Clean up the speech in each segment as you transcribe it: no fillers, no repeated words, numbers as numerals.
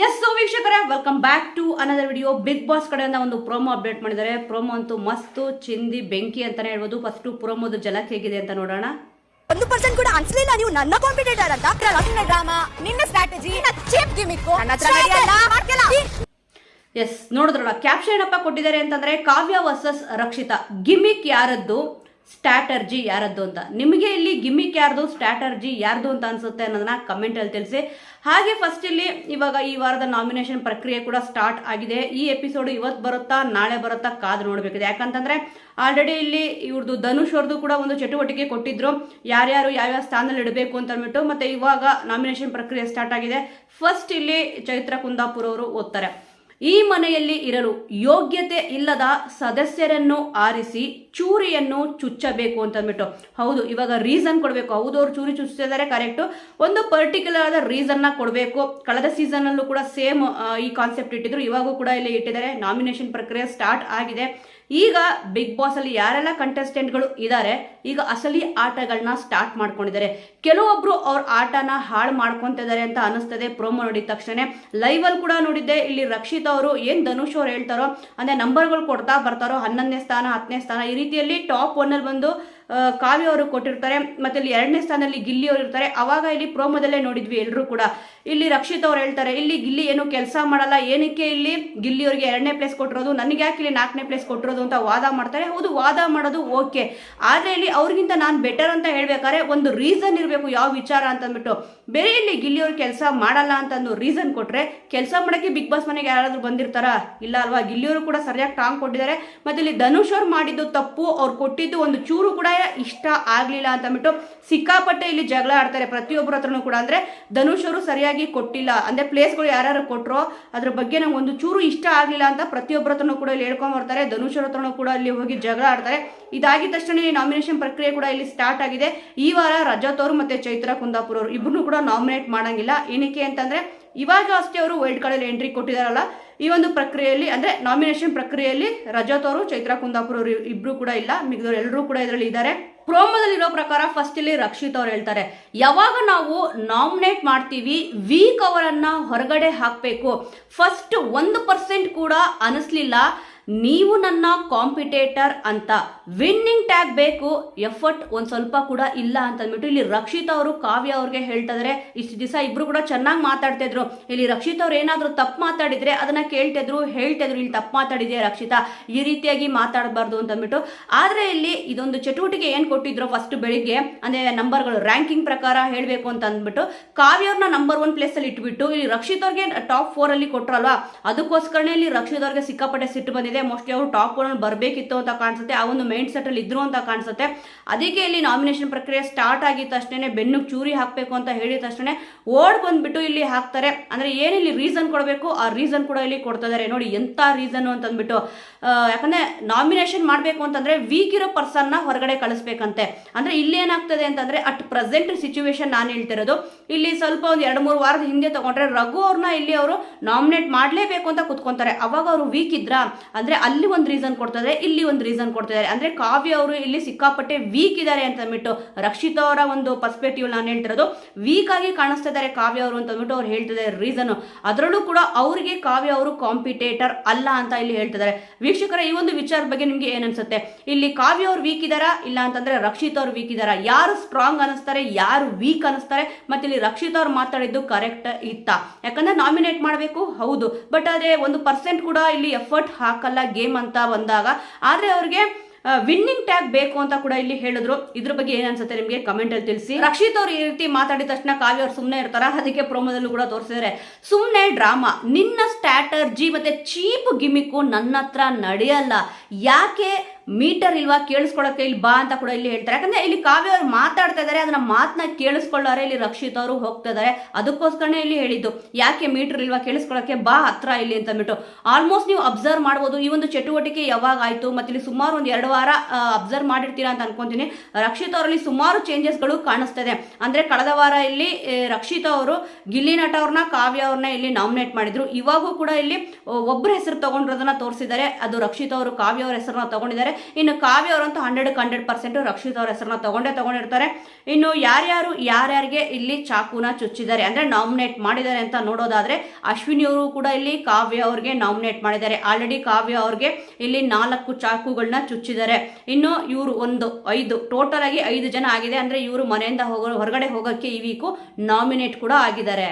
S so ವೀಕ್ಷಕರೇ, welcome back to another video. Bigg Boss ಕಡೆಯಿಂದ ಒಂದು ಪ್ರೋಮೋ ಅಪ್ಡೇಟ್ ಮಾಡಿದ್ದಾರೆ. ಪ್ರೋಮೋ ಅಂತೂ ಮಸ್ತು, ಚಿಂದಿ ಬೆಂಕಿ ಅಂತಾನೆ ಹೇಳ್ಬೋದು. ಫಸ್ಟ್ ಪ್ರೋಮೋದು ಜಲಕ್ ಹೇಗಿದೆ ಅಂತ ನೋಡೋಣ. 1% ಕೂಡ ಅನ್ಸಲಿಲ್ಲ ನೀವು ನನ್ನ ಕಾಂಪಿಟೇಟರ್ ಅಂತ. ನಿನ್ನ ಡ್ರಾಮಾ, ನಿನ್ನ ಸ್ಟ್ರಾಟಜಿ, ಚೀಪ್ ಗಿಮಿಕ್ ನನ್ನ ಹತ್ರ ನಡೆಯಲ್ಲ. ಎಸ್, ನೋಡಿದ್ರಲ್ಲ ಕ್ಯಾಪ್ಷನ್ ಏನಪ್ಪ ಕೊಟ್ಟಿದ್ದಾರೆ ಅಂತಂದ್ರೆ, ಕಾವ್ಯ ವರ್ಸಸ್ ರಕ್ಷಿತಾ, ಗಿಮಿಕ್ ಯಾರದ್ದು, ಸ್ಟ್ರಾಟರ್ಜಿ ಯಾರದ್ದು ಅಂತ. ನಿಮಗೆ ಇಲ್ಲಿ ಗಿಮಿಕ್ ಯಾರ್ದು, ಸ್ಟ್ರಾಟರ್ಜಿ ಯಾರ್ದು ಅಂತ ಅನ್ಸುತ್ತೆ ಅನ್ನೋದನ್ನ ಕಮೆಂಟ್ ಅಲ್ಲಿ ತಿಳಿಸಿ. ಹಾಗೆ ಫಸ್ಟ್ ಇಲ್ಲಿ ಇವಾಗ ಈ ವಾರದ ನಾಮಿನೇಷನ್ ಪ್ರಕ್ರಿಯೆ ಕೂಡ ಸ್ಟಾರ್ಟ್ ಆಗಿದೆ. ಈ ಎಪಿಸೋಡ್ ಇವತ್ತು ಬರುತ್ತಾ ನಾಳೆ ಬರುತ್ತಾ ಕಾದು ನೋಡಬೇಕಿದೆ. ಯಾಕಂತಂದ್ರೆ ಆಲ್ರೆಡಿ ಇಲ್ಲಿ ಇವ್ರದ್ದು ಧನುಷ್ ಅವ್ರದ್ದು ಕೂಡ ಒಂದು ಚಟುವಟಿಕೆ ಕೊಟ್ಟಿದ್ರು, ಯಾರ್ಯಾರು ಯಾವ್ಯಾವ ಸ್ಥಾನದಲ್ಲಿ ಇಡಬೇಕು ಅಂತ ಅಂದ್ಬಿಟ್ಟು. ಮತ್ತೆ ಇವಾಗ ನಾಮಿನೇಷನ್ ಪ್ರಕ್ರಿಯೆ ಸ್ಟಾರ್ಟ್ ಆಗಿದೆ. ಫಸ್ಟ್ ಇಲ್ಲಿ ಚೈತ್ರ ಕುಂದಾಪುರ ಅವರು ಓದ್ತಾರೆ. ಈ ಮನೆಯಲ್ಲಿ ಇರಲು ಯೋಗ್ಯತೆ ಇಲ್ಲದ ಸದಸ್ಯರನ್ನು ಆರಿಸಿ ಚೂರಿಯನ್ನು ಚುಚ್ಚಬೇಕು ಅಂತ ಅಂದ್ಬಿಟ್ಟು. ಹೌದು, ಇವಾಗ ರೀಸನ್ ಕೊಡಬೇಕು. ಹೌದು, ಅವ್ರು ಚೂರಿ ಚುಚ್ಚಿದ್ದಾರೆ, ಕರೆಕ್ಟು. ಒಂದು ಪರ್ಟಿಕ್ಯುಲರ್ ಆದ ರೀಸನ್ನ ಕೊಡಬೇಕು. ಕಳೆದ ಸೀಸನ್ ಅಲ್ಲೂ ಕೂಡ ಸೇಮ್ ಈ ಕಾನ್ಸೆಪ್ಟ್ ಇಟ್ಟಿದ್ರು, ಇವಾಗೂ ಕೂಡ ಇಲ್ಲಿ ಇಟ್ಟಿದ್ದಾರೆ. ನಾಮಿನೇಷನ್ ಪ್ರಕ್ರಿಯೆ ಸ್ಟಾರ್ಟ್ ಆಗಿದೆ. ಈಗ ಬಿಗ್ ಬಾಸ್ ಅಲ್ಲಿ ಯಾರೆಲ್ಲ ಕಂಟೆಸ್ಟೆಂಟ್ಗಳು ಇದ್ದಾರೆ, ಈಗ ಅಸಲಿ ಆಟಗಳನ್ನ ಸ್ಟಾರ್ಟ್ ಮಾಡ್ಕೊಂಡಿದ್ದಾರೆ. ಕೆಲವೊಬ್ರು ಅವ್ರ ಆಟನ ಹಾಳು ಮಾಡ್ಕೊಂತಿದ್ದಾರೆ ಅಂತ ಅನಿಸ್ತದೆ ಪ್ರೋಮೋ ನೋಡಿದ ತಕ್ಷಣ. ಲೈವ್ ಅಲ್ಲಿ ಕೂಡ ನೋಡಿದ್ದೆ, ಇಲ್ಲಿ ರಕ್ಷಿತಾ ಅವರು ಏನ್ ಧನುಷ್ ಅವ್ರು ಹೇಳ್ತಾರೋ ಅಂದ್ರೆ ನಂಬರ್ಗಳು ಕೊಡ್ತಾ ಬರ್ತಾರೋ, 11ನೇ ಸ್ಥಾನ 10ನೇ ಸ್ಥಾನ ಈ ರೀತಿಯಲ್ಲಿ ಟಾಪ್ 1 ಅಲ್ಲಿ ಬಂದು ಕಾವ್ಯ ಅವರು ಕೊಟ್ಟಿರ್ತಾರೆ. ಮತ್ತೆ ಇಲ್ಲಿ 2ನೇ ಸ್ಥಾನದಲ್ಲಿ ಗಿಲ್ಲಿ ಅವರು ಇರ್ತಾರೆ. ಅವಾಗ ಇಲ್ಲಿ ಪ್ರೋಮೋದಲ್ಲೇ ನೋಡಿದ್ವಿ ಎಲ್ಲರೂ ಕೂಡ. ಇಲ್ಲಿ ರಕ್ಷಿತ್ ಅವ್ರು ಹೇಳ್ತಾರೆ, ಇಲ್ಲಿ ಗಿಲ್ಲಿ ಏನು ಕೆಲಸ ಮಾಡಲ್ಲ, ಏನಕ್ಕೆ ಇಲ್ಲಿ ಗಿಲ್ಲಿ ಅವರಿಗೆ 2ನೇ ಪ್ಲೇಸ್ ಕೊಟ್ಟಿರೋದು, ನನಗೆ ಯಾಕೆ ಇಲ್ಲಿ 4ನೇ ಪ್ಲೇಸ್ ಕೊಟ್ಟಿರೋದು ಅಂತ ವಾದ ಮಾಡ್ತಾರೆ. ಹೌದು, ವಾದ ಮಾಡೋದು ಓಕೆ, ಆದ್ರೆ ಇಲ್ಲಿ ಅವ್ರಿಗಿಂತ ನಾನು ಬೆಟರ್ ಅಂತ ಹೇಳ್ಬೇಕಾದ್ರೆ ಒಂದು ರೀಸನ್ ಇರಬೇಕು, ಯಾವ ವಿಚಾರ ಅಂತ ಅಂದ್ಬಿಟ್ಟು. ಬೇರೆ ಇಲ್ಲಿ ಗಿಲ್ಲಿ ಅವ್ರು ಕೆಲಸ ಮಾಡಲ್ಲ ಅಂತ ಒಂದು ರೀಸನ್ ಕೊಟ್ರೆ, ಕೆಲಸ ಮಾಡಕ್ಕೆ ಬಿಗ್ ಬಾಸ್ ಮನೆಗೆ ಯಾರಾದ್ರೂ ಬಂದಿರ್ತಾರ? ಇಲ್ಲ ಅಲ್ವಾ. ಗಿಲ್ಲಿಯವರು ಕೂಡ ಸರಿಯಾಗಿ ಟಾಂಗ್ ಕೊಟ್ಟಿದ್ದಾರೆ. ಮತ್ತೆ ಇಲ್ಲಿ ಧನುಷ್ ಅವ್ರು ಮಾಡಿದ್ದು ತಪ್ಪು, ಅವ್ರು ಕೊಟ್ಟಿದ್ದು ಒಂದು ಚೂರು ಕೂಡ ಇಷ್ಟ ಆಗ್ಲಿಲ್ಲ ಅಂತ ಅಂದ್ಬಿಟ್ಟು ಸಿಕ್ಕಾಪಟ್ಟೆ ಇಲ್ಲಿ ಜಗಳ ಆಡ್ತಾರೆ ಪ್ರತಿಯೊಬ್ಬರ ಹತ್ರನೂ ಕೂಡ. ಅಂದ್ರೆ ಧನುಷ್ ಅವರು ಸರಿಯಾಗಿ ಕೊಟ್ಟಿಲ್ಲ, ಅಂದ್ರೆ ಪ್ಲೇಸ್ಗಳು ಯಾರ್ಯಾರು ಕೊಟ್ರೋ ಅದ್ರ ಬಗ್ಗೆ ನಂಗೆ ಒಂದು ಚೂರು ಇಷ್ಟ ಆಗ್ಲಿಲ್ಲ ಅಂತ ಪ್ರತಿಯೊಬ್ಬರ ಹತ್ರನೂ ಕೂಡ ಇಲ್ಲಿ ಹೇಳ್ಕೊಂಡ್ ಬರ್ತಾರೆ. ಧನುಷ್ ಅವ್ರ ಹತ್ರನೂ ಕೂಡ ಇಲ್ಲಿ ಹೋಗಿ ಜಗಳ ಆಡ್ತಾರೆ. ಇದಾಗಿದ ತಕ್ಷಣ ನಾಮಿನೇಷನ್ ಪ್ರಕ್ರಿಯೆ ಕೂಡ ಇಲ್ಲಿ ಸ್ಟಾರ್ಟ್ ಆಗಿದೆ. ಈ ವಾರ ರಜತ್ ಅವರು ಮತ್ತೆ ಚೈತ್ರ ಕುಂದಾಪುರ ಅವರು ಇಬ್ಬರನ್ನು ಕೂಡ ನಾಮಿನೇಟ್ ಮಾಡಂಗಿಲ್ಲ. ಏನಕ್ಕೆ ಅಂತಂದ್ರೆ ಇವಾಗ ಅಷ್ಟೇ ಅವರು ವೈಲ್ಡ್ ಕಾರ್ಡ್ ಅಲ್ಲಿ ಎಂಟ್ರಿ ಕೊಟ್ಟಿದಾರಲ್ಲ, ಈ ಒಂದು ಪ್ರಕ್ರಿಯೆಯಲ್ಲಿ ಅಂದ್ರೆ ನಾಮಿನೇಷನ್ ಪ್ರಕ್ರಿಯೆಯಲ್ಲಿ ರಜತ್ ಅವರು ಚೈತ್ರ ಕುಂದಾಪುರ ಅವರು ಇಬ್ರು ಕೂಡ ಇಲ್ಲ, ಮಿಗಿದವರು ಎಲ್ಲರೂ ಕೂಡ ಇದರಲ್ಲಿ ಇದ್ದಾರೆ. ಪ್ರೋಮೋದಲ್ಲಿರೋ ಪ್ರಕಾರ ಫಸ್ಟ್ ಇಲ್ಲಿ ರಕ್ಷಿತ್ ಅವ್ರು ಹೇಳ್ತಾರೆ, ಯಾವಾಗ ನಾವು ನಾಮಿನೇಟ್ ಮಾಡ್ತೀವಿ ವೀಕ್ ಅವರನ್ನ ಹೊರಗಡೆ ಹಾಕಬೇಕು. ಫಸ್ಟ್ 1% ಕೂಡ ಅನಿಸ್ಲಿಲ್ಲ ನೀವು ನನ್ನ ಕಾಂಪಿಟೇಟರ್ ಅಂತ, ವಿನ್ನಿಂಗ್ ಟ್ಯಾಗ್ ಬೇಕು, ಎಫರ್ಟ್ ಒಂದ್ ಸ್ವಲ್ಪ ಕೂಡ ಇಲ್ಲ ಅಂತ ಅಂದ್ಬಿಟ್ಟು ಇಲ್ಲಿ ರಕ್ಷಿತಾ ಅವರು ಕಾವ್ಯ ಅವ್ರಿಗೆ ಹೇಳ್ತಾ ಇದಾರೆ. ಇಷ್ಟು ದಿವಸ ಇಬ್ರು ಕೂಡ ಚೆನ್ನಾಗಿ ಮಾತಾಡ್ತಾ ಇದ್ರು. ಇಲ್ಲಿ ರಕ್ಷಿತಾ ಅವ್ರು ಏನಾದ್ರು ತಪ್ಪು ಮಾತಾಡಿದ್ರೆ ಅದನ್ನ ಹೇಳ್ತಿದ್ರು. ಇಲ್ಲಿ ತಪ್ಪು ಮಾತಾಡಿದ್ಯಾ ರಕ್ಷಿತಾ, ಈ ರೀತಿಯಾಗಿ ಮಾತಾಡಬಾರ್ದು ಅಂತ ಅಂದ್ಬಿಟ್ಟು. ಆದ್ರೆ ಇಲ್ಲಿ ಇದೊಂದು ಚಟುವಟಿಕೆ ಏನ್ ಕೊಟ್ಟಿದ್ರು ಫಸ್ಟ್ ಬೆಳಿಗ್ಗೆ, ಅಂದ್ರೆ ನಂಬರ್ಗಳು ರ್ಯಾಂಕಿಂಗ್ ಪ್ರಕಾರ ಹೇಳ್ಬೇಕು ಅಂತ ಅಂದ್ಬಿಟ್ಟು ಕಾವ್ಯ ಅವ್ರನ್ನ ನಂಬರ್ 1 ಪ್ಲೇಸ್ ಅಲ್ಲಿ ಇಟ್ಬಿಟ್ಟು ಇಲ್ಲಿ ರಕ್ಷಿತ್ ಅವ್ರಿಗೆ ಟಾಪ್ 4 ಅಲ್ಲಿ ಕೊಟ್ರಲ್ವಾ, ಅದಕ್ಕೋಸ್ಕರನೇ ಇಲ್ಲಿ ರಕ್ಷಿತ್ ಅವ್ರಿಗೆ ಸಿಕ್ಕಾಪಟ್ಟೆ ಸಿಟ್ಟು ಬಂದಿದೆ. ಮೋಸ್ಟ್ಲಿ ಅವರು ಟಾಪ್ 1 ಬರಬೇಕಿತ್ತು ಅಂತ ಕಾಣಿಸುತ್ತೆ, ಆ ಒಂದು ಮೈಂಡ್ ಸೆಟ್ ಅಲ್ಲಿ ಇದ್ರು ಅಂತ ಕಾಣಿಸುತ್ತೆ. ಅದಕ್ಕೆ ಇಲ್ಲಿ ನಾಮಿನೇಷನ್ ಪ್ರಕ್ರಿಯೆ ಸ್ಟಾರ್ಟ್ ಆಗಿದ ತಕ್ಷಣ ಬೆನ್ನು ಚೂರಿ ಹಾಕಬೇಕು ಅಂತ ಹೇಳಿದ ತಕ್ಷಣ ಓಡ್ ಬಂದ್ಬಿಟ್ಟು ಇಲ್ಲಿ ಹಾಕ್ತಾರೆ. ಅಂದ್ರೆ ಏನಿಲ್ಲಿ ರೀಸನ್ ಕೊಡಬೇಕು ಆ ರೀಸನ್ ಕೂಡ ಇಲ್ಲಿ ಕೊಡ್ತಾ ಇದಾರೆ. ನೋಡಿ ಎಂತ ರೀಸನ್ ಅಂತ ಅಂದ್ಬಿಟ್ಟು, ಯಾಕಂದ್ರೆ ನಾಮಿನೇಷನ್ ಮಾಡ್ಬೇಕು ಅಂತಂದ್ರೆ ವೀಕ್ ಇರೋ ಪರ್ಸನ್ ನ ಹೊರಗಡೆ ಕಳಿಸ್ಬೇಕಂತೆ. ಅಂದ್ರೆ ಇಲ್ಲಿ ಏನಾಗ್ತದೆ ಅಂತಂದ್ರೆ ಅಟ್ ಪ್ರೆಸೆಂಟ್ ಸಿಚುವೇಶನ್ ನಾನು ಹೇಳ್ತಿರೋದು, ಇಲ್ಲಿ ಸ್ವಲ್ಪ ಒಂದು 2-3 ವಾರದ ಹಿಂದೆ ತಗೊಂಡ್ರೆ ರಘು ಅವ್ರನ್ನ ಇಲ್ಲಿ ಅವರು ನಾಮಿನೇಟ್ ಮಾಡ್ಲೇಬೇಕು ಅಂತ ಕುತ್ಕೊಂತಾರೆ. ಅವಾಗ ಅವರು ವೀಕ್ ಇದ್ರ ಅಂದ್ರೆ ಅಲ್ಲಿ ಒಂದು ರೀಸನ್ ಕೊಡ್ತಾರೆ, ಇಲ್ಲಿ ಒಂದು ರೀಸನ್ ಕೊಡ್ತಿದ್ದಾರೆ. ಅಂದ್ರೆ ಕಾವ್ಯ ಅವರು ಇಲ್ಲಿ ಸಿಕ್ಕಾಪಟ್ಟೆ ವೀಕ್ ಇದ್ದಾರೆ ಅಂತ ಅಂದ್ಬಿಟ್ಟು ರಕ್ಷಿತಾ ಅವರ ಒಂದು ಪರ್ಸ್ಪೆಕ್ಟಿವ್ ನಾನು ಹೇಳ್ತಿರೋದು, ವೀಕ್ ಆಗಿ ಕಾಣಿಸ್ತಾ ಇದ್ದಾರೆ ಕಾವ್ಯ ಅವರು ಅಂತ ಅಂದ್ಬಿಟ್ಟು ಅವ್ರು ಹೇಳ್ತಿದ್ದಾರೆ ರೀಸನ್. ಅದರಲ್ಲೂ ಕೂಡ ಅವರಿಗೆ ಕಾವ್ಯ ಅವರು ಕಾಂಪಿಟೇಟರ್ ಅಲ್ಲ ಅಂತ ಇಲ್ಲಿ ಹೇಳ್ತಿದ್ದಾರೆ. ವೀಕ್ಷಕರ, ಈ ಒಂದು ವಿಚಾರ ಬಗ್ಗೆ ನಿಮ್ಗೆ ಏನ್ ಅನ್ಸುತ್ತೆ? ಇಲ್ಲಿ ಕಾವ್ಯ ಅವ್ರು ವೀಕ್ ಇದಾರಾ, ಇಲ್ಲ ಅಂತಂದ್ರೆ ರಕ್ಷಿತಾ ಅವ್ರು ವೀಕ್ ಇದಾರಾ? ಯಾರು ಸ್ಟ್ರಾಂಗ್ ಅನಿಸ್ತಾರೆ, ಯಾರು ವೀಕ್ ಅನಿಸ್ತಾರೆ? ಮತ್ತೆ ಇಲ್ಲಿ ರಕ್ಷಿತಾ ಅವ್ರು ಮಾತಾಡಿದ್ದು ಕರೆಕ್ಟ್ ಇತ್ತ? ಯಾಕಂದ್ರೆ ನಾಮಿನೇಟ್ ಮಾಡಬೇಕು, ಹೌದು, ಬಟ್ ಆದ್ರೆ 1% ಕೂಡ ಇಲ್ಲಿ ಎಫರ್ಟ್ ಹಾಕಲ್ಲ ಗೇಮ್ ಅಂತ ಬಂದಾಗ. ಆದ್ರೆ ಅವ್ರಿಗೆ ವಿನ್ನಿಂಗ್ ಟ್ಯಾಗ್ ಬೇಕು ಅಂತ ಕೂಡ ಇಲ್ಲಿ ಹೇಳಿದ್ರು. ಇದ್ರ ಬಗ್ಗೆ ಏನ್ ಅನ್ಸುತ್ತೆ ನಿಮ್ಗೆ ಕಮೆಂಟ್ ಅಲ್ಲಿ ತಿಳಿಸಿ. ರಕ್ಷಿತ್ ಅವ್ರು ಈ ರೀತಿ ಮಾತಾಡಿದ ತಕ್ಷಣ ಕಾವ್ಯ ಅವ್ರು ಸುಮ್ಮನೆ ಇರ್ತಾರ? ಅದಕ್ಕೆ ಪ್ರೋಮೋದಲ್ಲೂ ಕೂಡ ತೋರಿಸಿದ್ದಾರೆ, ಸುಮ್ಮನೆ ಡ್ರಾಮಾ, ನಿನ್ನ ಸ್ಟ್ರಾಟರ್ಜಿ ಮತ್ತೆ ಚೀಪ್ ಗಿಮಿಕ್ಕು ನನ್ನ ಹತ್ರ ನಡೆಯಲ್ಲ, ಯಾಕೆ ಮೀಟರ್ ಇಲ್ವಾ ಕೇಳಿಸ್ಕೊಳ್ಳೋಕೆ, ಇಲ್ಲಿ ಬಾ ಅಂತ ಕೂಡ ಇಲ್ಲಿ ಹೇಳ್ತಾರೆ. ಯಾಕಂದ್ರೆ ಇಲ್ಲಿ ಕಾವ್ಯ ಅವ್ರು ಮಾತಾಡ್ತಾ ಇದಾರೆ, ಅದನ್ನ ಮಾತನ್ನ ಕೇಳಿಸ್ಕೊಳ್ಳಾರೆ ಇಲ್ಲಿ ರಕ್ಷಿತ್ ಅವರು ಹೋಗ್ತಾ ಇದಾರೆ. ಅದಕ್ಕೋಸ್ಕರನೇ ಇಲ್ಲಿ ಹೇಳಿದ್ದು, ಯಾಕೆ ಮೀಟರ್ ಇಲ್ವಾ ಕೇಳಿಸ್ಕೊಳ್ಳೋಕೆ, ಬಾ ಹತ್ರ ಇಲ್ಲಿ ಅಂತ ಅಂದ್ಬಿಟ್ಟು. ಆಲ್ಮೋಸ್ಟ್ ನೀವು ಅಬ್ಸರ್ವ್ ಮಾಡ್ಬೋದು ಈ ಒಂದು ಚಟುವಟಿಕೆ ಯಾವಾಗ ಆಯ್ತು, ಮತ್ತೆ ಇಲ್ಲಿ ಸುಮಾರು ಒಂದು 2 ವಾರ ಅಬ್ಸರ್ವ್ ಮಾಡಿರ್ತೀರಾ ಅಂತ ಅನ್ಕೊಂತೀನಿ. ರಕ್ಷಿತ್ ಅವರಲ್ಲಿ ಸುಮಾರು ಚೇಂಜಸ್ಗಳು ಕಾಣಿಸ್ತದೆ. ಅಂದ್ರೆ ಕಳೆದ ವಾರ ಇಲ್ಲಿ ರಕ್ಷಿತಾ ಅವರು ಗಿಲ್ಲಿ ನಟ ಅವ್ರನ್ನ ಕಾವ್ಯ ಅವ್ರನ್ನ ಇಲ್ಲಿ ನಾಮಿನೇಟ್ ಮಾಡಿದ್ರು. ಇವಾಗೂ ಕೂಡ ಇಲ್ಲಿ ಒಬ್ಬರ ಹೆಸರು ತಗೊಂಡಿರೋದನ್ನ ತೋರಿಸಿದ್ದಾರೆ, ಅದು ರಕ್ಷಿತಾ ಅವರು ಕಾವ್ಯ ಅವ್ರ ಹೆಸರನ್ನ ತಗೊಂಡಿದ್ದಾರೆ. ಇನ್ನು ಕಾವ್ಯ ಅವರಂತೂ 100% ರಕ್ಷಿತ್ ಅವ್ರ ಹೆಸರನ್ನ ತಗೊಂಡಿರ್ತಾರೆ. ಇನ್ನು ಯಾರ್ಯಾರಿಗೆ ಇಲ್ಲಿ ಚಾಕುನ ಚುಚ್ಚಿದ್ದಾರೆ ಅಂದ್ರೆ ನಾಮಿನೇಟ್ ಮಾಡಿದ್ದಾರೆ ಅಂತ ನೋಡೋದಾದ್ರೆ ಅಶ್ವಿನಿ ಅವರು ಕೂಡ ಇಲ್ಲಿ ಕಾವ್ಯ ಅವ್ರಿಗೆ ನಾಮಿನೇಟ್ ಮಾಡಿದ್ದಾರೆ. ಆಲ್ರೆಡಿ ಕಾವ್ಯ ಅವ್ರಿಗೆ ಇಲ್ಲಿ 4 ಚಾಕುಗಳನ್ನ ಚುಚ್ಚಿದ್ದಾರೆ. ಇನ್ನು ಇವರು 5 ಟೋಟಲ್ ಆಗಿ 5 ಜನ ಆಗಿದೆ. ಅಂದ್ರೆ ಇವರು ಮನೆಯಿಂದ ಹೊರಗಡೆ ಹೋಗೋಕ್ಕೆ ಈ ವೀಕು ನಾಮಿನೇಟ್ ಕೂಡ ಆಗಿದ್ದಾರೆ.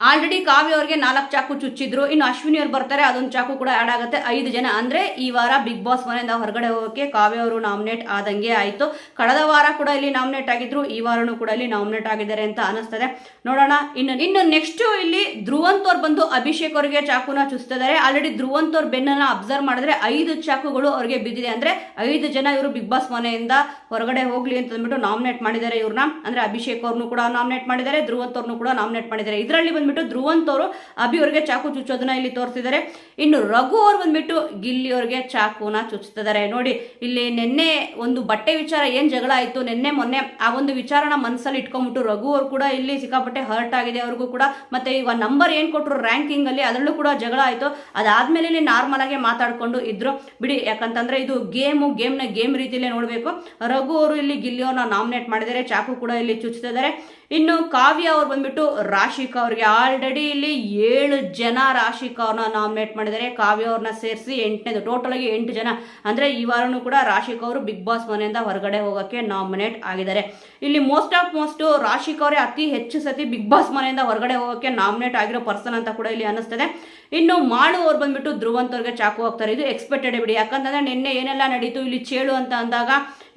ಆಲ್ರೆಡಿ ಕಾವ್ಯ ಅವ್ರಿಗೆ 4 ಚಾಕು ಚುಚ್ಚಿದ್ರು. ಇನ್ನು ಅಶ್ವಿನಿ ಅವ್ರು ಬರ್ತಾರೆ, ಅದೊಂದು ಚಾಕು ಕೂಡ ಆಡ್ ಆಗುತ್ತೆ. 5 ಜನ ಅಂದ್ರೆ ಈ ವಾರ ಬಿಗ್ ಬಾಸ್ ಮನೆಯಿಂದ ಹೊರಗಡೆ ಹೋಗೋಕೆ ಕಾವ್ಯ ಅವರು ನಾಮಿನೇಟ್ ಆದಂಗೆ ಆಯ್ತು. ಕಳೆದ ವಾರ ಕೂಡ ಇಲ್ಲಿ ನಾಮಿನೇಟ್ ಆಗಿದ್ರು, ಈ ವಾರನೂ ಕೂಡ ಇಲ್ಲಿ ನಾಮಿನೇಟ್ ಆಗಿದ್ದಾರೆ ಅಂತ ಅನಿಸ್ತದೆ. ನೋಡೋಣ. ಇನ್ನು ನೆಕ್ಸ್ಟ್ ಇಲ್ಲಿ ಧ್ರುವಂತ್ ಅವ್ರು ಬಂದು ಅಭಿಷೇಕ್ ಅವರಿಗೆ ಚಾಕುನ ಚುಚ್ತಿದ್ದಾರೆ. ಆಲ್ರೆಡಿ ಧ್ರುವಂತ್ ಅವ್ರ ಬೆನ್ನನ್ನ ಅಬ್ಸರ್ವ್ ಮಾಡಿದ್ರೆ 5 ಚಾಕುಗಳು ಅವ್ರಿಗೆ ಬಿದ್ದಿದೆ. ಅಂದ್ರೆ 5 ಜನ ಇವರು ಬಿಗ್ ಬಾಸ್ ಮನೆಯಿಂದ ಹೊರಗಡೆ ಹೋಗ್ಲಿ ಅಂತ ಅಂದ್ಬಿಟ್ಟು ನಾಮಿನೇಟ್ ಮಾಡಿದ್ದಾರೆ ಇವ್ರನ್ನ. ಅಂದ್ರೆ ಅಭಿಷೇಕ್ ಅವ್ರನ್ನು ಕೂಡ ನಾಮಿನೇಟ್ ಮಾಡಿದ್ದಾರೆ, ಧ್ರುವಂತ್ ಅವ್ರನ್ನು ಕೂಡ ನಾಮಿನೇಟ್ ಮಾಡಿದ್ದಾರೆ. ಇದರಲ್ಲಿ ಬಂದ್ಬಿಟ್ಟು ಧ್ರುವಂತ್ ಅವರು ಅಭಿ ಅವರಿಗೆ ಚಾಕು ಚುಚ್ಚೋದನ್ನ ಇಲ್ಲಿ ತೋರಿಸಿದ್ದಾರೆ. ಇನ್ನು ರಘು ಅವ್ರು ಬಂದ್ಬಿಟ್ಟು ಗಿಲ್ಲಿ ಅವ್ರಿಗೆ ಚಾಕುನ ಚುಚ್ಚುತ್ತಿದ್ದಾರೆ. ನೋಡಿ, ಇಲ್ಲಿ ನಿನ್ನೆ ಒಂದು ಬಟ್ಟೆ ವಿಚಾರ ಏನ್ ಜಗಳ ಆಯ್ತು, ನಿನ್ನೆ ಮೊನ್ನೆ ಆ ಒಂದು ವಿಚಾರನ ಮನಸ್ಸಲ್ಲಿ ಇಟ್ಕೊಂಡ್ಬಿಟ್ಟು ರಘು ಅವ್ರು ಕೂಡ ಇಲ್ಲಿ ಸಿಕ್ಕಾಪಟ್ಟೆ ಹರ್ಟ್ ಆಗಿದೆ ಅವ್ರಿಗೂ ಕೂಡ. ಮತ್ತೆ ಈಗ ನಂಬರ್ ಏನ್ ಕೊಟ್ಟರು ರ್ಯಾಂಕಿಂಗ್ ಅಲ್ಲಿ, ಅದರಲ್ಲೂ ಕೂಡ ಜಗಳ ಆಯ್ತು. ಅದಾದ್ಮೇಲೆ ಇಲ್ಲಿ ನಾರ್ಮಲ್ ಆಗಿ ಮಾತಾಡ್ಕೊಂಡು ಇದ್ರು ಬಿಡಿ. ಯಾಕಂತಂದ್ರೆ ಇದು ಗೇಮ್ ರೀತಿಯಲ್ಲೇ ನೋಡ್ಬೇಕು. ರಘು ಅವರು ಇಲ್ಲಿ ಗಿಲ್ಲಿ ಅವ್ರನ್ನ ನಾಮಿನೇಟ್ ಮಾಡಿದ್ದಾರೆ, ಚಾಕು ಕೂಡ ಇಲ್ಲಿ ಚುಚ್ಚುತ್ತಿದ್ದಾರೆ. ಇನ್ನು ಕಾವ್ಯ ಅವ್ರು ಬಂದ್ಬಿಟ್ಟು ರಾಶಿಕಾ ಅವ್ರಿಗೆ ಆಲ್ರೆಡಿ ಇಲ್ಲಿ 7 ಜನ ರಾಶಿಕಾ ಅವ್ರನ್ನ ನಾಮಿನೇಟ್ ಮಾಡಿದ್ದಾರೆ. ಕಾವ್ಯ ಅವ್ರನ್ನ ಸೇರಿಸಿ 8ನೇದು, ಟೋಟಲ್ ಆಗಿ 8 ಜನ. ಅಂದ್ರೆ ಈ ವಾರನೂ ಕೂಡ ರಾಶಿಕಾ ಅವರು ಬಿಗ್ ಬಾಸ್ ಮನೆಯಿಂದ ಹೊರಗಡೆ ಹೋಗೋಕ್ಕೆ ನಾಮಿನೇಟ್ ಆಗಿದ್ದಾರೆ. ಇಲ್ಲಿ ಮೋಸ್ಟ್ ರಾಶಿಕಾ ಅವರೇ ಅತಿ ಹೆಚ್ಚು ಸತಿ ಬಿಗ್ ಬಾಸ್ ಮನೆಯಿಂದ ಹೊರಗಡೆ ಹೋಗೋಕ್ಕೆ ನಾಮಿನೇಟ್ ಆಗಿರೋ ಪರ್ಸನ್ ಅಂತ ಕೂಡ ಇಲ್ಲಿ ಅನಿಸ್ತದೆ. ಇನ್ನು ಮಾಳು ಅವ್ರು ಬಂದ್ಬಿಟ್ಟು ಧ್ರುವಂತ್ ಅವ್ರಿಗೆ ಚಾಕು ಹೋಗ್ತಾರೆ. ಇದು ಎಕ್ಸ್ಪೆಕ್ಟೆಡ್ ಬಿಡಿ. ಯಾಕಂತಂದ್ರೆ ನಿನ್ನೆ ಏನೆಲ್ಲ ನಡೀತು, ಇಲ್ಲಿ ಚೇಳು ಅಂತ ಅಂದಾಗ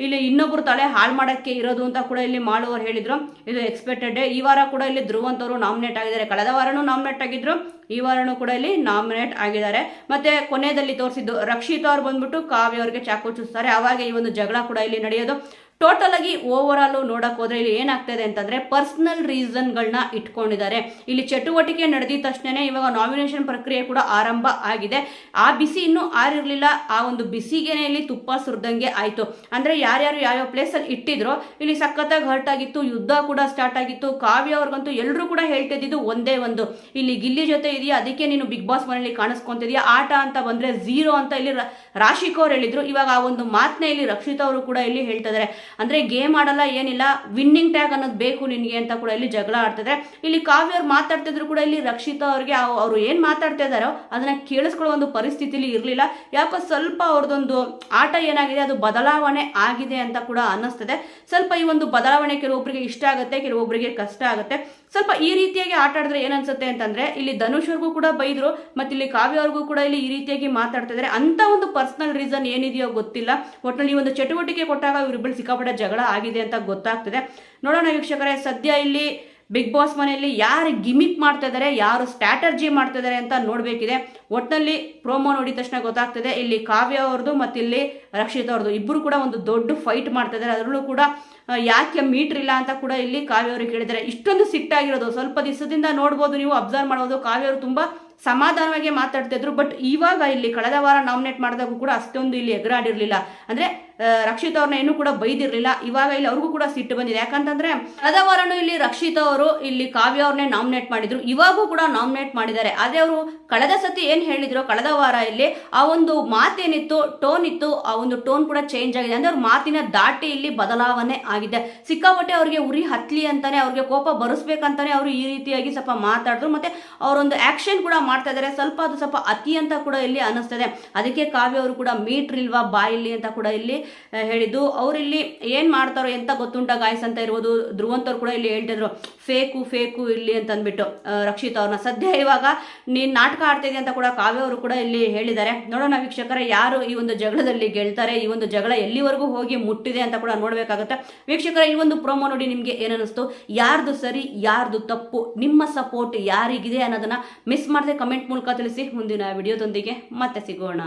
ಇಲ್ಲಿ ಇನ್ನೊಬ್ರು ತಲೆ ಹಾಳು ಮಾಡೋಕ್ಕೆ ಇರೋದು ಅಂತ ಕೂಡ ಇಲ್ಲಿ ಮಾಳು ಅವ್ರು ಹೇಳಿದ್ರು. ಇದು ಎಕ್ಸ್ಪೆಕ್ಟೆಡ್. ಈ ವಾರ ಕೂಡ ಇಲ್ಲಿ ಧ್ರುವಂತ್ ಅವರು ನಾಮಿನೇಟ್ ಆಗಿದ್ದಾರೆ. ಕಳೆದ ವಾರನೂ ನಾಮಿನೇಟ್ ಆಗಿದ್ರು, ಈ ವಾರನೂ ಕೂಡ ಇಲ್ಲಿ ನಾಮಿನೇಟ್ ಆಗಿದ್ದಾರೆ. ಮತ್ತೆ ಕೊನೆಯಲ್ಲಿ ತೋರಿಸಿದ್ದು ರಕ್ಷಿತ್ ಅವ್ರು ಬಂದ್ಬಿಟ್ಟು ಕಾವ್ಯ ಅವ್ರಿಗೆ ಚಾಕು ಚುಚ್ತಾರೆ. ಅವಾಗ ಈ ಒಂದು ಜಗಳ ಕೂಡ ಇಲ್ಲಿ ನಡೆಯೋದು. ಟೋಟಲ್ ಆಗಿ ಓವರ್ ಆಲ್ ನೋಡಕ್ ಹೋದ್ರೆ ಇಲ್ಲಿ ಏನಾಗ್ತದೆ ಅಂತಂದ್ರೆ ಪರ್ಸನಲ್ ರೀಸನ್ಗಳನ್ನ ಇಟ್ಕೊಂಡಿದ್ದಾರೆ. ಇಲ್ಲಿ ಚಟುವಟಿಕೆ ನಡೆದಿದ ತಕ್ಷಣ ಇವಾಗ ನಾಮಿನೇಷನ್ ಪ್ರಕ್ರಿಯೆ ಕೂಡ ಆರಂಭ ಆಗಿದೆ. ಆ ಬಿಸಿ ಇನ್ನೂ ಆರಿರ್ಲಿಲ್ಲ. ಆ ಒಂದು ಬಿಸಿಗೆನೆ ಇಲ್ಲಿ ತುಪ್ಪ ಸುರಿದಂಗೆ ಆಯ್ತು. ಅಂದ್ರೆ ಯಾರ್ಯಾರು ಯಾವ್ಯಾವ ಪ್ಲೇಸ್ ಅಲ್ಲಿ ಇಟ್ಟಿದ್ರು ಇಲ್ಲಿ ಸಖತ್ತಾಗಿ ಹರ್ಟ್ ಆಗಿತ್ತು. ಯುದ್ಧ ಕೂಡ ಸ್ಟಾರ್ಟ್ ಆಗಿತ್ತು. ಕಾವ್ಯ ಅವ್ರಿಗಂತೂ ಎಲ್ಲರೂ ಕೂಡ ಹೇಳ್ತಿದ್ದು ಒಂದೇ ಒಂದು, ಇಲ್ಲಿ ಗಿಲ್ಲಿ ಜೊತೆ ಇದೆಯಾ, ಅದಕ್ಕೆ ನೀನು ಬಿಗ್ ಬಾಸ್ ಮನೆಯಲ್ಲಿ ಕಾಣಿಸ್ಕೊಂತಿದ್ಯಾ, ಆಟ ಅಂತ ಬಂದ್ರೆ 0 ಅಂತ ಇಲ್ಲಿ ರಾಶಿಕಾ ಅವ್ರು ಹೇಳಿದ್ರು. ಇವಾಗ ಆ ಒಂದು ಮಾತನ್ನ ಇಲ್ಲಿ ರಕ್ಷಿತ್ ಅವರು ಕೂಡ ಇಲ್ಲಿ ಹೇಳ್ತಿದ್ದಾರೆ. ಅಂದ್ರೆ ಗೇಮ್ ಆಡಲ್ಲ, ಏನಿಲ್ಲ, ವಿನ್ನಿಂಗ್ ಟ್ಯಾಗ್ ಅನ್ನೋದು ಬೇಕು ನಿನ್ಗೆ ಅಂತ ಕೂಡ ಇಲ್ಲಿ ಜಗಳ ಆಡ್ತಿದ್ರೆ. ಇಲ್ಲಿ ಕಾವ್ಯ ಅವ್ರು ಮಾತಾಡ್ತಿದ್ರು ಕೂಡ ಇಲ್ಲಿ ರಕ್ಷಿತಾ ಅವ್ರಿಗೆ ಅವ್ರು ಏನ್ ಮಾತಾಡ್ತಾ ಇದಾರೋ ಅದನ್ನ ಕೇಳಿಸ್ಕೊಳ್ಳೋ ಒಂದು ಪರಿಸ್ಥಿತಿಲಿ ಇರ್ಲಿಲ್ಲ. ಯಾಕೋ ಸ್ವಲ್ಪ ಅವ್ರದೊಂದು ಆಟ ಏನಾಗಿದೆ ಅದು ಬದಲಾವಣೆ ಆಗಿದೆ ಅಂತ ಕೂಡ ಅನ್ನಿಸ್ತದೆ. ಸ್ವಲ್ಪ ಈ ಒಂದು ಬದಲಾವಣೆ ಕೆಲವೊಬ್ಬರಿಗೆ ಇಷ್ಟ ಆಗುತ್ತೆ, ಕೆಲವೊಬ್ಬರಿಗೆ ಕಷ್ಟ ಆಗುತ್ತೆ. ಸ್ವಲ್ಪ ಈ ರೀತಿಯಾಗಿ ಆಟ ಆಡಿದ್ರೆ ಏನನ್ಸುತ್ತೆ ಅಂತಂದ್ರೆ ಇಲ್ಲಿ ಧನುಷ್ ಅವ್ರಿಗೂ ಕೂಡ ಬೈದ್ರು, ಮತ್ತೆ ಇಲ್ಲಿ ಕಾವ್ಯ ಅವ್ರಿಗೂ ಕೂಡ ಇಲ್ಲಿ ಈ ರೀತಿಯಾಗಿ ಮಾತಾಡ್ತಿದ್ದಾರೆ. ಅಂತ ಒಂದು ಪರ್ಸನಲ್ ರೀಸನ್ ಏನಿದೆಯೋ ಗೊತ್ತಿಲ್ಲ. ಒಟ್ಟಿನಲ್ಲಿ ಒಂದು ಚಟುವಟಿಕೆ ಕೊಟ್ಟಾಗ ಇವರಿಬ್ಬರು ಸಿಕ್ಕಾಪಟ್ಟೆ ಜಗಳ ಆಗಿದೆ ಅಂತ ಗೊತ್ತಾಗ್ತದೆ. ನೋಡೋಣ ವೀಕ್ಷಕರೇ, ಸದ್ಯ ಇಲ್ಲಿ ಬಿಗ್ ಬಾಸ್ ಮನೆಯಲ್ಲಿ ಯಾರು ಗಿಮಿಕ್ ಮಾಡ್ತಾ ಇದ್ದಾರೆ, ಯಾರು ಸ್ಟ್ರಾಟರ್ಜಿ ಮಾಡ್ತಾ ಇದ್ದಾರೆ ಅಂತ ನೋಡ್ಬೇಕಿದೆ. ಒಟ್ಟಿನಲ್ಲಿ ಪ್ರೋಮೋ ನೋಡಿದ ತಕ್ಷಣ ಗೊತ್ತಾಗ್ತದೆ. ಇಲ್ಲಿ ಕಾವ್ಯ ಅವ್ರದ್ದು ಮತ್ತೆ ಇಲ್ಲಿ ರಕ್ಷಿತ್ ಅವ್ರದ್ದು ಇಬ್ಬರು ಕೂಡ ಒಂದು ದೊಡ್ಡ ಫೈಟ್ ಮಾಡ್ತಾ ಇದ್ದಾರೆ. ಅದರಲ್ಲೂ ಕೂಡ ಯಾಕೆ ಮೀಟರ್ ಇಲ್ಲ ಅಂತ ಕೂಡ ಇಲ್ಲಿ ಕಾವ್ಯ ಅವ್ರಿಗೆ ಹೇಳಿದ್ದಾರೆ. ಇಷ್ಟೊಂದು ಸಿಟ್ಟಾಗಿರೋದು ಸ್ವಲ್ಪ ದಿವಸದಿಂದ ನೋಡ್ಬೋದು, ನೀವು ಅಬ್ಸರ್ವ್ ಮಾಡ್ಬೋದು. ಕಾವ್ಯ ಅವರು ತುಂಬಾ ಸಮಾಧಾನವಾಗಿ ಮಾತಾಡ್ತಿದ್ರು. ಬಟ್ ಇವಾಗ ಇಲ್ಲಿ ಕಳೆದ ವಾರ ನಾಮಿನೇಟ್ ಮಾಡಿದಾಗೂ ಕೂಡ ಅಷ್ಟೊಂದು ಇಲ್ಲಿ ಎಗರಾಡಿರ್ಲಿಲ್ಲ. ಅಂದ್ರೆ ರಕ್ಷಿತ್ ಅವ್ರನ್ನ ಏನು ಕೂಡ ಬೈದಿರ್ಲಿಲ್ಲ. ಇವಾಗ ಇಲ್ಲಿ ಅವ್ರಿಗೂ ಕೂಡ ಸಿಟ್ಟು ಬಂದಿದೆ. ಯಾಕಂತಂದ್ರೆ ಕಳೆದ ವಾರನೂ ಇಲ್ಲಿ ರಕ್ಷಿತ್ ಅವರು ಇಲ್ಲಿ ಕಾವ್ಯ ಅವ್ರನ್ನೇ ನಾಮಿನೇಟ್ ಮಾಡಿದ್ರು, ಇವಾಗೂ ಕೂಡ ನಾಮಿನೇಟ್ ಮಾಡಿದ್ದಾರೆ. ಅದೇ ಅವರು ಕಳೆದ ಸತಿ ಏನ್ ಹೇಳಿದ್ರು, ಕಳೆದ ವಾರ ಇಲ್ಲಿ ಆ ಒಂದು ಮಾತೇನಿತ್ತು, ಟೋನ್ ಇತ್ತು, ಆ ಒಂದು ಟೋನ್ ಕೂಡ ಚೇಂಜ್ ಆಗಿದೆ. ಅಂದ್ರೆ ಅವ್ರ ಮಾತಿನ ದಾಟಿ ಇಲ್ಲಿ ಬದಲಾವಣೆ ಆಗಿದೆ. ಸಿಕ್ಕಾಪಟ್ಟೆ ಅವ್ರಿಗೆ ಉರಿ ಹತ್ಲಿ ಅಂತಾನೆ, ಅವ್ರಿಗೆ ಕೋಪ ಬರಿಸ್ಬೇಕಂತಾನೆ ಅವರು ಈ ರೀತಿಯಾಗಿ ಸ್ವಲ್ಪ ಮಾತಾಡಿದ್ರು. ಮತ್ತೆ ಅವರೊಂದು ಆಕ್ಷನ್ ಕೂಡ ಮಾಡ್ತಾ ಇದ್ದಾರೆ. ಅದು ಸ್ವಲ್ಪ ಅತಿ ಅಂತ ಕೂಡ ಇಲ್ಲಿ ಅನಿಸ್ತದೆ. ಅದಕ್ಕೆ ಕಾವ್ಯ ಅವರು ಕೂಡ ಮೀಟ್ರ್ ಇಲ್ವಾ ಬಾಯಿಲಿ ಅಂತ ಕೂಡ ಇಲ್ಲಿ ಹೇಳಿದ್ದು. ಅವರಿಲ್ಲಿ ಏನ್ ಮಾಡ್ತಾರೋ ಎಂತ ಗೊತ್ತುಂಟ ಗಾಯ್ಸ್ ಅಂತ ಇರ್ಬೋದು. ಧ್ರುವಂತ್ ಅವ್ರು ಕೂಡ ಇಲ್ಲಿ ಹೇಳ್ತಿದ್ರು ಫೇಕು ಇಲ್ಲಿ ಅಂತ ಅಂದ್ಬಿಟ್ಟು ರಕ್ಷಿತ್ ಅವ್ರನ್ನ. ಸದ್ಯ ಇವಾಗ ನೀನ್ ನಾಟಕ ಆಡ್ತಿದ್ದೆ ಅಂತ ಕೂಡ ಕಾವ್ಯ ಅವರು ಕೂಡ ಇಲ್ಲಿ ಹೇಳಿದ್ದಾರೆ. ನೋಡೋಣ ವೀಕ್ಷಕರ, ಯಾರು ಈ ಒಂದು ಜಗಳದಲ್ಲಿ ಗೆಲ್ತಾರೆ, ಈ ಒಂದು ಜಗಳ ಎಲ್ಲಿವರೆಗೂ ಹೋಗಿ ಮುಟ್ಟಿದೆ ಅಂತ ಕೂಡ ನೋಡ್ಬೇಕಾಗುತ್ತೆ. ವೀಕ್ಷಕರ, ಈ ಒಂದು ಪ್ರೋಮೋ ನೋಡಿ ನಿಮ್ಗೆ ಏನನ್ನಿಸ್ತು, ಯಾರ್ದು ಸರಿ ಯಾರ್ದು ತಪ್ಪು, ನಿಮ್ಮ ಸಪೋರ್ಟ್ ಯಾರಿಗಿದೆ ಅನ್ನೋದನ್ನ ಮಿಸ್ ಮಾಡದೆ ಕಮೆಂಟ್ ಮೂಲಕ ತಿಳಿಸಿ. ಮುಂದಿನ ವಿಡಿಯೋದೊಂದಿಗೆ ಮತ್ತೆ ಸಿಗೋಣ.